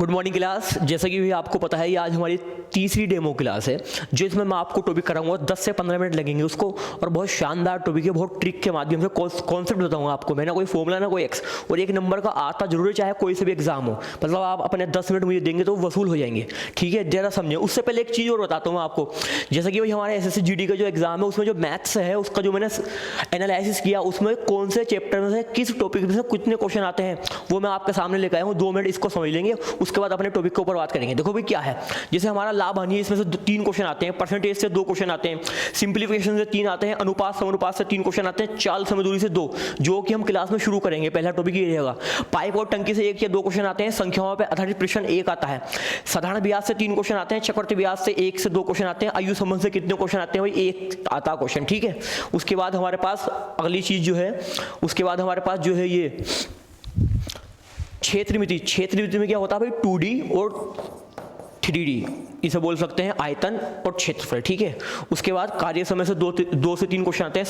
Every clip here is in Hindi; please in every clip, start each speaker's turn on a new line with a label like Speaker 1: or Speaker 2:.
Speaker 1: Good morning class. जैसा कि भी आपको पता है ये आज हमारी तीसरी डेमो क्लास है, जो इसमें मैं आपको टॉपिक कराऊंगा। 10 से 15 मिनट लगेंगे उसको, और बहुत शानदार टॉपिक है। बहुत ट्रिक के माध्यम से कॉन्सेप्ट बताऊंगा आपको मैं, ना कोई फॉर्मूला ना कोई एक्स, और एक नंबर का आता जरूर है, चाहे कोई से भी एग्जाम हो। मतलब आप अपने 10 मिनट मुझे देंगे तो वसूल हो जाएंगे, ठीक है। जरा समझे। उससे पहले एक चीज़ और बताता हूँ आपको। जैसा कि भाई हमारे एसएससी जीडी का जो एग्जाम है, उसमें जो मैथ्स है उसका जो मैंने एनालिसिस किया, उसमें कौन से चैप्टर में से किस टॉपिक में से कितने क्वेश्चन आते हैं वो मैं आपके सामने लेकर आया हूँ। 2 मिनट इसको समझ लेंगे, उसके बाद अपने टॉपिक के ऊपर बात करेंगे। देखो भाई क्या है, जैसे हमारा लाभ हानि है, इसमें से 3 क्वेश्चन आते हैं, परसेंटेज से 2 क्वेश्चन आते हैं, सिंप्लीफिकेशन से 3 आते हैं, अनुपात समानुपात से 3 क्वेश्चन आते हैं, चाल समदूरी से 2, जो कि हम क्लास में शुरू करेंगे। पहला टॉपिक ये रहेगा। पाइप और टंकी से 1 या 2 क्वेश्चन आते हैं, संख्याओं पर आधारित प्रश्न 1 आता है, साधारण ब्याज से 3 क्वेश्चन आते हैं, चक्रवृद्धि ब्याज से 1 से 2 क्वेश्चन आते हैं, आयु संबंध से कितने क्वेश्चन आते हैं भाई 1 आता क्वेश्चन, ठीक है। उसके बाद हमारे पास अगली चीज जो है, उसके बाद हमारे पास जो है ये क्षेत्र मिति। क्षेत्र मिति में क्या होता है भाई 2D और 3D, इसे बोल सकते हैं आयतन और क्षेत्रफल, ठीक है। उसके बाद कार्य समय से 2 से 3 क्वेश्चन आते हैं,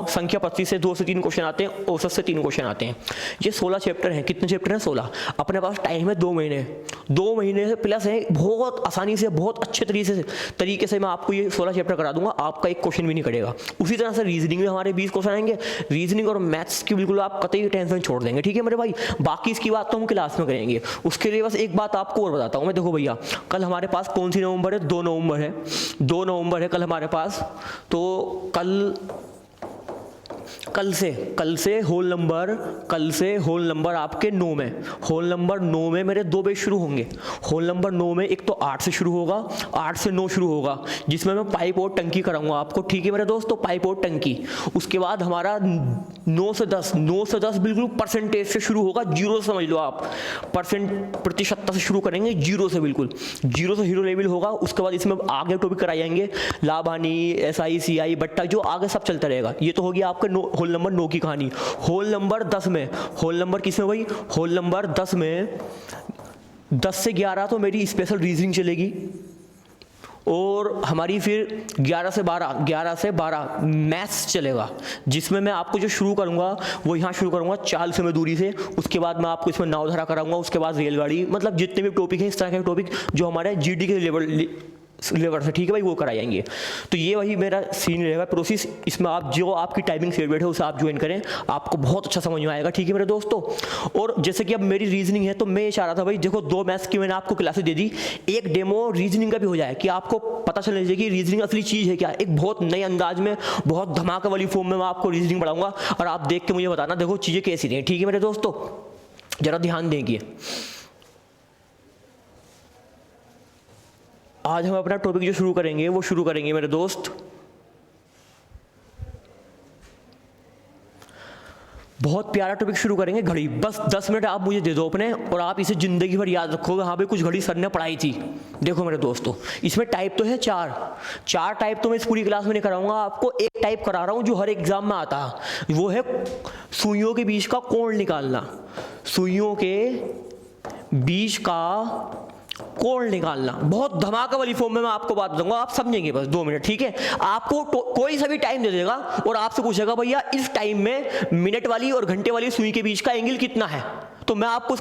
Speaker 1: संख्या पत्ती से 2 से 3 क्वेश्चन आते हैं, औसत से 3 क्वेश्चन आते हैं। ये 16 चैप्टर हैं। कितने चैप्टर हैं? 16। अपने पास टाइम है 2 महीने। 2 महीने से प्लस है। बहुत आसानी से, बहुत अच्छे तरीके से मैं आपको ये 16 चैप्टर करा दूंगा। आपका एक क्वेश्चन भी नहीं कटेगा। उसी तरह से रीजनिंग में हमारे 20 क्वेश्चन आएंगे। रीजनिंग और मैथ्स की बिल्कुल आप कतई टेंशन छोड़ देंगे, ठीक है मेरे भाई। बाकी इसकी बात तो हम क्लास में करेंगे। उसके लिए बस एक बात आपको और बताता हूँ मैं। देखो भैया, कल हमारे पास कौन सी नवंबर है? 2 नवंबर है। 2 नवंबर है कल हमारे पास। तो कल से होल नंबर आपके 9 में, होल नंबर 9 में मेरे 2 बेस शुरू होंगे। होल नंबर 9 में एक तो 8 से शुरू होगा, 8 से 9 शुरू होगा, जिसमें मैं पाइप और टंकी कराऊंगा आपको, ठीक है मेरे दोस्तों, पाइप और टंकी। उसके बाद हमारा 9 से 10 बिल्कुल परसेंटेज से शुरू होगा, 0 समझ लो आप, प्रतिशतता से शुरू करेंगे, 0 से, बिल्कुल 0 से हीरो लेवल होगा। उसके बाद इसमें आगे टॉपिक कराए जाएंगे, लाभ हानि, SI CI बट्टा, जो आगे सब चलता रहेगा। ये तो होगी आपके होल नंबर 9 की कहानी। होल नंबर 10 में, होल नंबर किस में भाई? होल नंबर 10 में 10 से 11 तो मेरी स्पेशल रीजनिंग चलेगी, और हमारी फिर 11 से 12 मैथ्स चलेगा, जिसमें मैं आपको जो शुरू करूंगा वो यहाँ शुरू करूंगा चाल समय दूरी से। उसके बाद मैं आपको इसमें नावधारा कराऊंगा, उसके बाद रेलगाड़ी, मतलब जितने भी टॉपिक हैं इस तरह के टॉपिक जो हमारे जीडी के लेवल से, ठीक है भाई, वो कराए जाएंगे। तो ये वही मेरा सीन रहेगा, प्रोसेस। इसमें आप जो आपकी टाइमिंग फेवरेट है उसे आप ज्वाइन करें, आपको बहुत अच्छा समझ में आएगा, ठीक है मेरे दोस्तों। और जैसे कि अब मेरी रीजनिंग है, तो मैं ये चाह रहा था भाई, देखो 2 मैथ्स की मैंने आपको क्लासेस दे दी, एक डेमो रीजनिंग का भी हो जाए, कि आपको पता चलना चाहिए कि रीजनिंग असली चीज़ है क्या। एक बहुत नए अंदाज में, बहुत धमाके वाली फॉर्म में मैं आपको रीजनिंग पढ़ाऊंगा, और आप देख के मुझे बताना देखो चीज़ें कैसी रही, ठीक है मेरे दोस्तों। जरा ध्यान देंगे। आज हम अपना टॉपिक जो शुरू करेंगे वो शुरू करेंगे मेरे दोस्त, बहुत प्यारा टॉपिक शुरू करेंगे, घड़ी। बस 10 मिनट आप मुझे दे दो अपने, और आप इसे जिंदगी भर याद रखोगे। हाँ भाई, कुछ घड़ी सर ने पढ़ाई थी। देखो मेरे दोस्तों, इसमें टाइप तो है 4 टाइप तो मैं इस पूरी क्लास में नहीं कराऊंगा आपको। एक टाइप करा रहा हूँ जो हर एग्जाम में आता है, वो है सुइयों के बीच का कोण निकालना। सुइयों के बीच का कोण निकालना, बहुत धमाका वाली फॉर्म में मैं आपको बात दूंगा, आप समझेंगे बस 2 मिनट, ठीक है। आपको कोई सा भी टाइम दे देगा और आपसे पूछेगा भैया इस टाइम में मिनट वाली और घंटे वाली सुई के बीच का एंगल कितना है, तो मैं आपको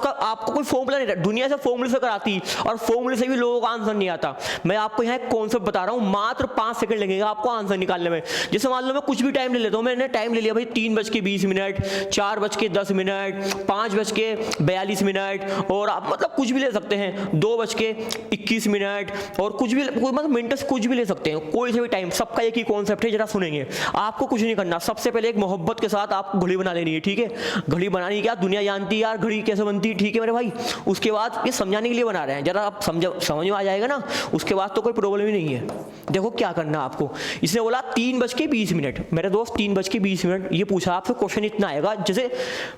Speaker 1: कोई फॉर्मूला नहीं, दुनिया से फॉर्मूले से कराती, और फॉर्मूले से भी लोगों का आंसर नहीं आता। मैं आपको यहाँ एक कॉन्सेप्ट बता रहा हूँ, मात्र 5 सेकंड लगेगा आपको आंसर निकालने में। जैसे मान लो मैं कुछ भी टाइम ले लेता हूँ, मैंने टाइम ले लिया भाई 3:20, 4:10, 5:42, और आप मतलब कुछ भी ले सकते हैं, 2:21, और कुछ भी, मतलब मिनट कुछ भी ले सकते हैं, कोई से भी टाइम। सबका एक ही कॉन्सेप्ट है, जरा सुनेंगे। आपको कुछ नहीं करना, सबसे पहले एक मोहब्बत के साथ आपको घड़ी बना लेनी है, ठीक है। घड़ी बनानी क्या, दुनिया जानती है यार घड़ी कैसे बनती है, ठीक है मेरे भाई। उसके बाद ये समझाने के लिए बना रहे हैं, जरा आप समझ में आ जाएगा ना, उसके बाद तो कोई प्रॉब्लम ही नहीं है। देखो क्या करना आपको, इसने बोला 3:20 मेरे दोस्त, 3:20। ये पूछा आपसे, क्वेश्चन इतना आएगा, जैसे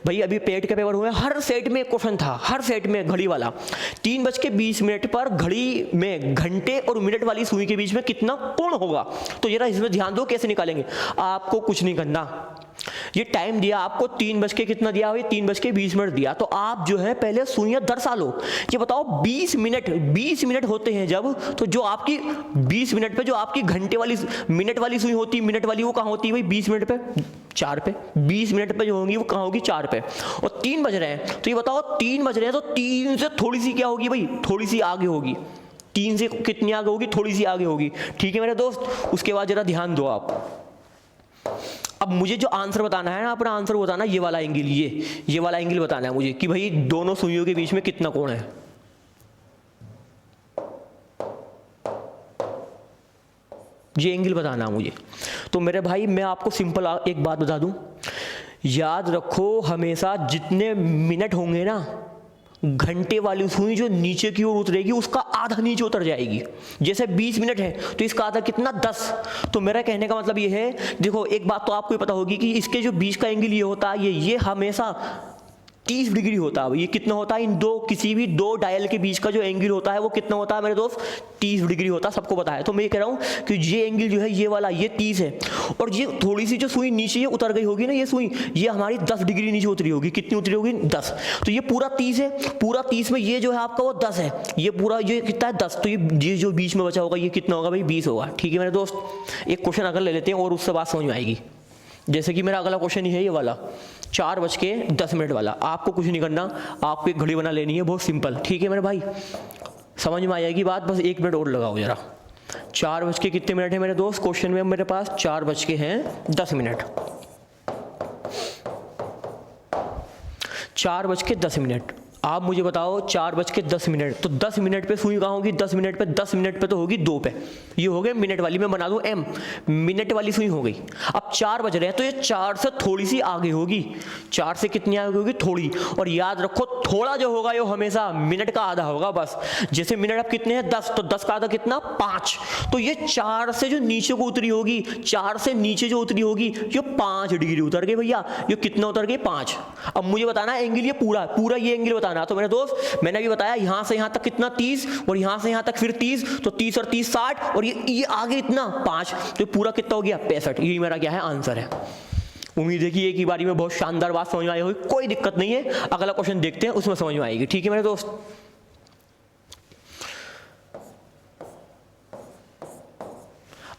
Speaker 1: भाई अभी पेट के पेपर हुए, हर सेट में एक क्वेश्चन था, हर सेट में घड़ी वाला। 3:20 पर घड़ी में घंटे और मिनट वाली सुई के बीच में कितना कोण होगा, तो जरा इसमें ध्यान दो कैसे निकालेंगे। आपको कुछ नहीं करना, ये टाइम दिया आपको 3 बज के कितना दिया भाई, 3:20 दिया। तो आप जो है पहले सुइयां दरसालो। ये बताओ 20 मिनट होते हैं जब, तो जो आपकी 20 मिनट पे जो आपकी घंटे वाली मिनट वाली सुई होती है, मिनट वाली वो कहाँ होती है भाई 20 मिनट पे 4 पे, 20 मिनट पे जो होंगी वो कहाँ होगी 4 पे। और 3 बज रहे हैं, तो ये बताओ 3 बज रहे हैं तो 3 से थोड़ी सी क्या होगी भाई, थोड़ी सी आगे होगी। 3 से कितनी आगे होगी, थोड़ी सी आगे होगी। ठीक है मेरे दोस्त, उसके बाद जरा ध्यान दो आप। अब मुझे जो आंसर बताना है ना, अपना आंसर बताना ये वाला एंगल, ये वाला एंगल बताना है मुझे कि भाई दोनों सुइयों के बीच में कितना कोण है। ये एंगल बताना है मुझे। तो मेरे भाई मैं आपको सिंपल एक बात बता दूं, याद रखो हमेशा जितने मिनट होंगे ना, घंटे वाली सुई जो नीचे की ओर उतरेगी उसका आधा नीचे उतर जाएगी। जैसे 20 मिनट है तो इसका आधा कितना 10। तो मेरा कहने का मतलब ये है, देखो एक बात तो आपको पता होगी कि इसके जो बीच का एंगल ये होता है, ये हमेशा 30 डिग्री होता है। ये कितना होता है, इन दो किसी भी दो डायल के बीच का जो एंगल होता है वो कितना होता है मेरे दोस्त, 30 डिग्री होता है, सबको पता है। तो मैं ये कह रहा हूँ कि ये एंगल जो है ये वाला ये 30 है, और ये थोड़ी सी जो सुई नीचे उतर गई होगी ना, ये सुई ये हमारी 10 डिग्री नीचे उतरी होगी। कितनी उतरी होगी 10। तो ये पूरा 30 है, पूरा 30 में ये जो है आपका वो 10 है, ये पूरा ये कितना है 10। तो ये जो बीच में बचा होगा ये कितना होगा भाई 20 होगा। ठीक है मेरे दोस्त, एक क्वेश्चन अगर ले लेते हैं और उससे बात समझ में आएगी। जैसे कि मेरा अगला क्वेश्चन ही है ये वाला 4:10 वाला। आपको कुछ नहीं करना, आपको एक घड़ी बना लेनी है, बहुत सिंपल। ठीक है मेरे भाई, समझ में आएगी बात, बस 1 मिनट और लगाओ जरा। 4 बज के कितने मिनट है मेरे दोस्त, क्वेश्चन में मेरे पास 4:10। 4:10। आप मुझे बताओ 4:10, तो 10 मिनट पे सुई कहाँ होगी, 10 मिनट पे, 10 मिनट पे तो होगी 2 पे। ये हो गए मिनट वाली, मैं बना दूं m, मिनट वाली सुई हो गई। अब 4 बज रहे हैं तो ये 4 से थोड़ी सी आगे होगी। 4 से कितनी आगे होगी, थोड़ी। और याद रखो थोड़ा जो होगा ये हमेशा मिनट का आधा होगा बस। जैसे मिनट अब कितने हैं 10, तो 10 का आधा कितना 5। तो ये 4 से जो नीचे को उतरी होगी, 4 से नीचे जो उतरी होगी ये 5 डिग्री उतर गई भैया। ये कितना उतर गई 5। अब मुझे बताना है एंगल, ये पूरा ये एंगल बताना। तो मेरे दोस्त मैंने भी बताया यहां से यहां तक कितना 30, और यहां से यहां तक फिर 30, तो 30 और 30 60, और ये आगे इतना 5, तो पूरा कितना हो गया 65। यही मेरा क्या है आंसर है। उम्मीद है कि एक ही बारी में बहुत शानदार बात समझ में आई होगी, कोई दिक्कत नहीं है। अगला क्वेश्चन देखते हैं, उसमें समझ में आएगी। ठीक है मेरे दोस्त,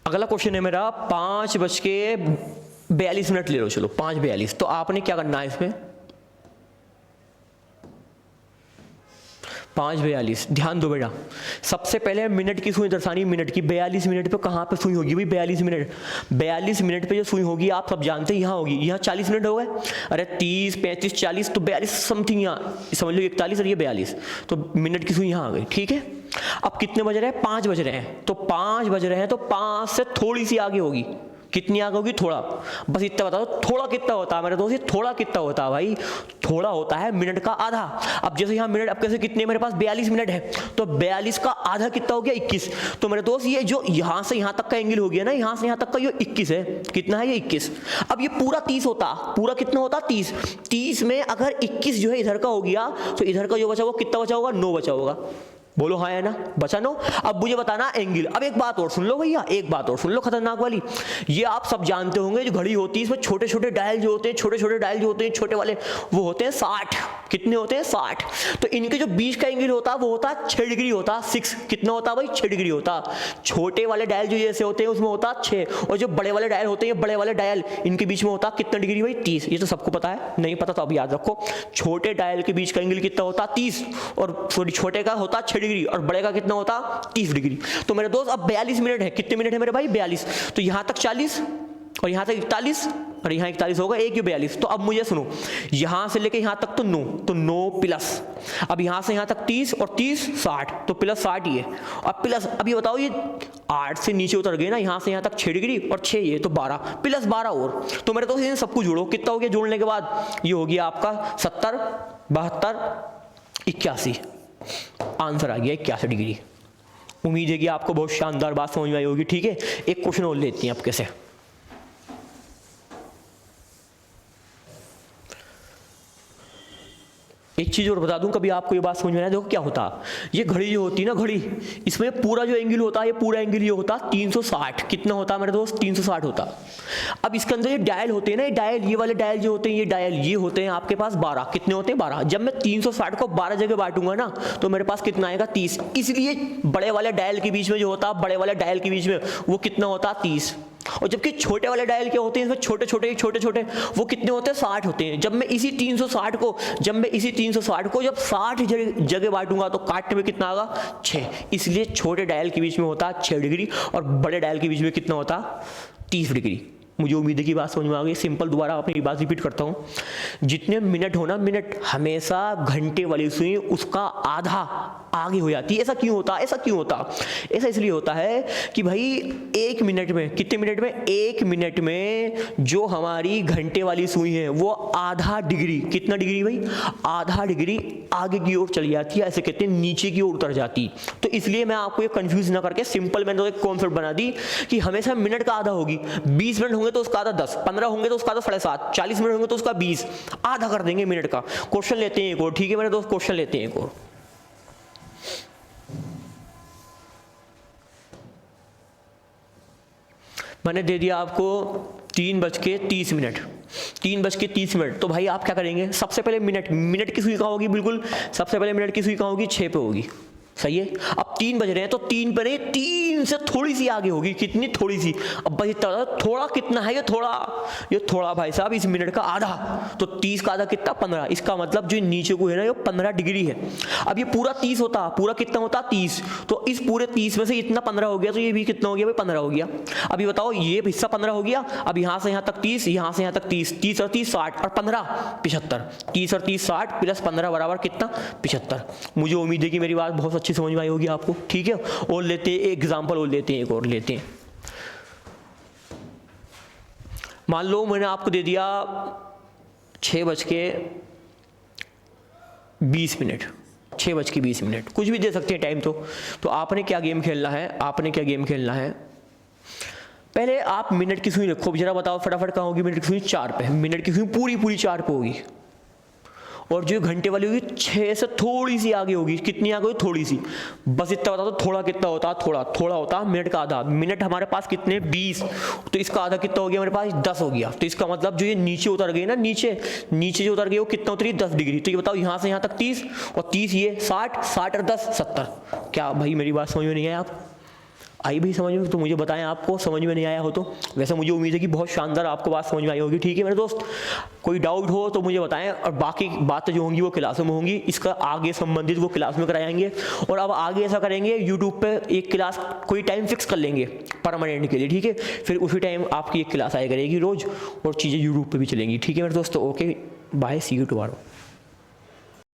Speaker 1: अगला क्वेश्चन है मेरा 5:42 ले लो, चलो 5:42। तो आपने क्या करना है इसमें, 5:42, ध्यान दो बेटा। सबसे पहले मिनट की सुई दर्शानी, मिनट की। 42 मिनट पे कहाँ पे सुई होगी भाई, 42 मिनट। 42 मिनट पे जो सुई होगी आप सब जानते हैं यहाँ होगी। यहाँ 40 मिनट हो गए, अरे 30 35 40, तो 42 समथिंग, यहाँ समझ लो 41 और ये 42, तो मिनट की सुई यहाँ आ गई। ठीक है, अब कितने बज रहे हैं, 5 बज रहे हैं। तो 5 बज रहे हैं तो 5 से थोड़ी सी आगे होगी। कितनी आगे होगी, थोड़ा। बस इतना बता दो थोड़ा कितना होता है मेरे दोस्त, ये थोड़ा कितना होता है भाई, थोड़ा होता है मिनट का आधा। अब जैसे यहाँ मिनट, अब कैसे कितने मेरे पास 42 मिनट है, तो 42 का आधा कितना हो गया 21। तो मेरे दोस्त ये जो यहाँ से यहाँ तक का एंगल हो गया ना, यहाँ से यहाँ तक का ये 21 है। कितना है ये 21। अब ये पूरा 30 होता, पूरा कितना होता 30। 30 में अगर 21 जो है इधर का हो गया, तो इधर का जो बचा वो कितना बचा होगा, 9 बचा होगा। बोलो हाँ है ना, बचा 9। अब मुझे बताना एंगल। अब एक बात और सुन लो भैया, एक बात और सुन लो खतरनाक वाली। ये आप सब जानते होंगे, जो घड़ी होती है इसमें छोटे छोटे डायल जो होते हैं, छोटे डायल जो होते हैं, छोटे वाले, वो होते हैं 60। कितने होते हैं 60। तो इनके जो बीच का एंगल होता है वो होता है 6 डिग्री होता है। 6 कितना होता है भाई, 6 डिग्री होता। छोटे वाले डायल जो जैसे होते हैं उसमें होता 6, और जो बड़े वाले डायल होते हैं, बड़े वाले डायल, इनके बीच में होता कितना डिग्री भाई, 30। ये तो सबको पता है, नहीं पता तो अब याद रखो। छोटे डायल के बीच का एंगल कितना होता 30, और छोटे का होता 6 डिग्री, और बड़े का कितना होता 30 डिग्री। तो मेरे दोस्त अब 42 मिनट है, कितने मिनट है मेरे भाई 42। तो यहां तक 40, और यहां तक 41, और यहाँ 41 होगा, एक ही 42। तो अब मुझे सुनो, यहां से लेके यहां तक तो 9, तो 9 प्लस, अब यहां से यहां तक 30, और 30 60, तो प्लस 60 ही है। अब प्लस, अब ये बताओ ये 8 से नीचे उतर गए ना, यहां से यहां तक 6 डिग्री, और 6 ये, तो 12 प्लस 12 और। तो मेरे दोस्त इन सबको जोड़ो, कितना हो गया जोड़ने के बाद, ये हो गया आपका 70 72 81, आंसर आ गया 81 डिग्री। उम्मीद है कि आपको बहुत शानदार बात समझ में आई होगी। ठीक है, एक क्वेश्चन और लेते हैं आपके से। एक चीज़ और बता दूं, कभी आपको ये बात समझ में आए, देखो क्या होता है, ये घड़ी जो होती है ना घड़ी, इसमें पूरा जो एंगल होता है, ये पूरा एंगल ये होता है 360। कितना होता है मेरे दोस्त? 360 होता। अब इसके अंदर ये डायल होते हैं ना, ये डायल, ये वाले डायल जो होते हैं, ये डायल ये होते हैं आपके पास 12। कितने होते हैं? 12। जब मैं 360 को 12 जगह बांटूंगा ना, तो मेरे पास कितना आएगा? 30। इसलिए बड़े वाले डायल के बीच में जो होता, बड़े वाले डायल के बीच में वो कितना होता? 30। और जबकि छोटे वाले डायल क्या होते हैं, इसमें छोटे छोटे वो कितने होते हैं? 60 होते हैं। जब मैं इसी 360 को जब 60 जगह बांटूंगा तो काटने में कितना आएगा? 6। इसलिए छोटे डायल के बीच में होता 6 डिग्री और बड़े डायल के बीच में कितना होता? 30 डिग्री। मुझे उम्मीद है कि बात समझ में आ गई। सिंपल दोबारा अपनी बात रिपीट करता हूँ, जितने मिनट होना, मिनट हमेशा घंटे वाली सुई उसका आधा आगे हो जाती है। ऐसा क्यों होता? ऐसा इसलिए होता है कि भाई 1 मिनट में, कितने मिनट में? 1 मिनट में जो हमारी घंटे वाली सुई है वो आधा डिग्री, कितना डिग्री भाई? आधा डिग्री आगे की ओर चली जाती है, ऐसे कहते हैं नीचे की ओर उतर जाती। तो इसलिए मैं आपको ये कंफ्यूज ना करके सिंपल मैंने तो एक कॉन्सेप्ट बना दी कि हमेशा मिनट का आधा होगी। 20 मिनट होंगे तो उसका आधा 10, 15 होंगे तो उसका आधा 7.5, 40 मिनट होंगे तो उसका 20, आधा कर देंगे मिनट का। क्वेश्चन लेते हैं एक और, ठीक है मेरे दोस्त? क्वेश्चन लेते हैं एक और। मैंने दे दिया आपको 3:30 मिनट, 3:30 मिनट। तो भाई आप क्या करेंगे? सबसे पहले मिनट की सुई कहाँ होगी? बिल्कुल सबसे पहले मिनट की सुई कहाँ होगी? 6 पे होगी। सही है। अब 3 बज रहे हैं तो 3 पर 3 से थोड़ी सी आगे होगी। कितनी? थोड़ी सी। अब भाई थोड़ा कितना है? ये थोड़ा भाई साहब इस मिनट का आधा, तो 30 का आधा कितना? 15। इसका मतलब जो नीचे को है ना, ये 15 डिग्री है। अब ये पूरा 30 होता, पूरा कितना होता? 30। तो इस पूरे 30 में से इतना 15 हो गया, तो ये भी कितना हो गया भाई? 15 हो गया। अभी बताओ, ये हिस्सा 15 हो गया। अब यहाँ से यहाँ तक 30, यहाँ से यहाँ तक 30, 30 और 30 60 और 15 75। 30 और 30 60 प्लस 15 बराबर कितना? 75। मुझे उम्मीद है कि मेरी बात बहुत अच्छी समझ में आई होगी आपको, ठीक है? और लेते हैं एग्जांपल, और लेते हैं एक और लेते हैं। मान लो मैंने आपको दे दिया 6:20 मिनट, 6:20 मिनट, कुछ भी दे सकते हैं टाइम। तो आपने क्या गेम खेलना है? पहले आप मिनट की सुई रखो, जरा बताओ फटाफट कहाँ होगी मिनट की सुई? 4 पे। मिनट की सुई पूरी 4 पे होगी। और जो घंटे वाली होगी 6 से थोड़ी सी आगे होगी। कितनी आगे होगी? थोड़ी सी। बस इतना बता दो, थोड़ा कितना होता है? थोड़ा होता है मिनट का आधा। मिनट हमारे पास कितने? 20। तो इसका आधा कितना हो गया मेरे पास? 10 हो गया। तो इसका मतलब जो ये नीचे उतर गई ना, नीचे जो उतर गई वो कितना उतरी? 10 डिग्री। तो ये बताओ, यहाँ से यहाँ तक 30 और 30 ये 60, 60 और 10 70। क्या भाई मेरी बात समझ में नहीं आया? आप आई भी समझ में? तो मुझे बताएं आपको समझ में नहीं आया हो तो। वैसे मुझे उम्मीद है कि बहुत शानदार आपको बात समझ में आई होगी, ठीक है मेरे दोस्त? कोई डाउट हो तो मुझे बताएं, और बाकी बातें जो होंगी वो क्लासों में होंगी। इसका आगे संबंधित वो क्लास में कराएंगे। और अब आगे ऐसा करेंगे, यूट्यूब पे एक क्लास कोई टाइम फिक्स कर लेंगे परमानेंट के लिए, ठीक है? फिर उसी टाइम आपकी एक क्लास आया करेगी रोज, और चीज़ें यूट्यूब पर भी चलेंगी, ठीक है मेरे दोस्तों? Okay bye, see you tomorrow.